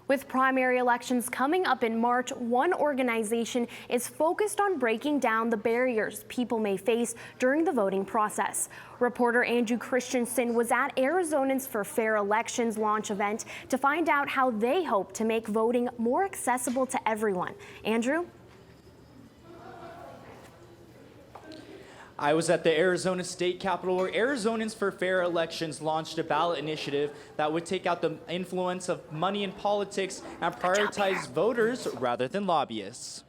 With primary elections coming up in March, one organization is focused on breaking down the barriers people may face during the voting process. Reporter Andrew Christiansen was at Arizonans for Fair Elections launch event to find out how they hope to make voting more accessible to everyone. Andrew? I was at the Arizona State Capitol where Arizonans for Fair Elections launched a ballot initiative that would take out the influence of money in politics and prioritize voters rather than lobbyists.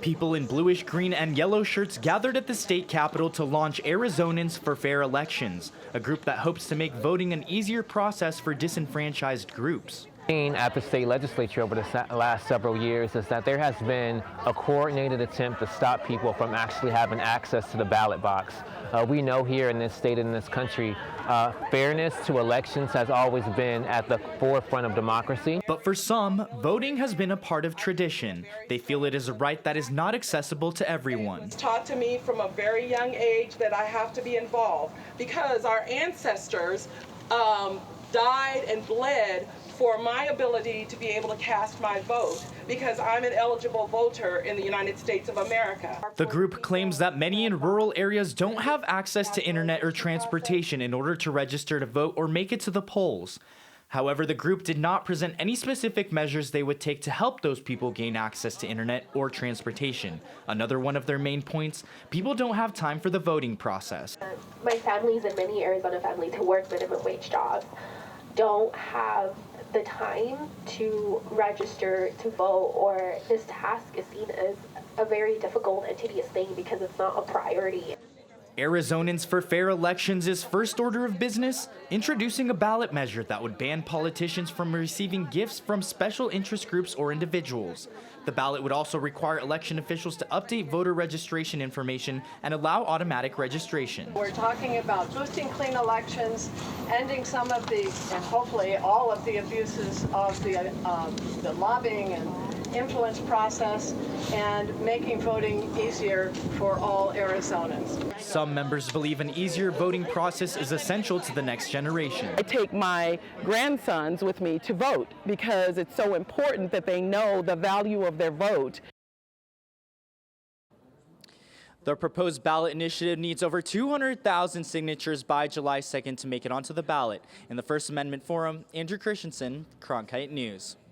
People in bluish, green, and yellow shirts gathered at the state capitol to launch Arizonans for Fair Elections, a group that hopes to make voting an easier process for disenfranchised groups. At the state legislature over the last several years is that there has been a coordinated attempt to stop people from actually having access to the ballot box. We know here in this state and in this country, fairness to elections has always been at the forefront of democracy. But for some, voting has been a part of tradition. They feel it is a right that is not accessible to everyone. It's taught to me from a very young age that I have to be involved because our ancestors died and bled for my ability to be able to cast my vote because I'm an eligible voter in the United States of America. The group claims that many in rural areas don't have access to internet or transportation in order to register to vote or make it to the polls. However, the group did not present any specific measures they would take to help those people gain access to internet or transportation. Another one of their main points, people don't have time for the voting process. My families and many Arizona families who work minimum wage jobs don't have the time to register to vote, or this task is seen as a very difficult and tedious thing because it's not a priority. Arizonans for Fair Elections' first order of business, introducing a ballot measure that would ban politicians from receiving gifts from special interest groups or individuals. The ballot would also require election officials to update voter registration information and allow automatic registration. We're talking about boosting clean elections, ending some of the, and hopefully all of the abuses of the lobbying and influence process, and making voting easier for all Arizonans. Some members believe an easier voting process is essential to the next generation. I take my grandsons with me to vote because it's so important that they know the value of their vote. The proposed ballot initiative needs over 200,000 signatures by July 2nd to make it onto the ballot. In the First Amendment Forum, Andrew Christiansen, Cronkite News.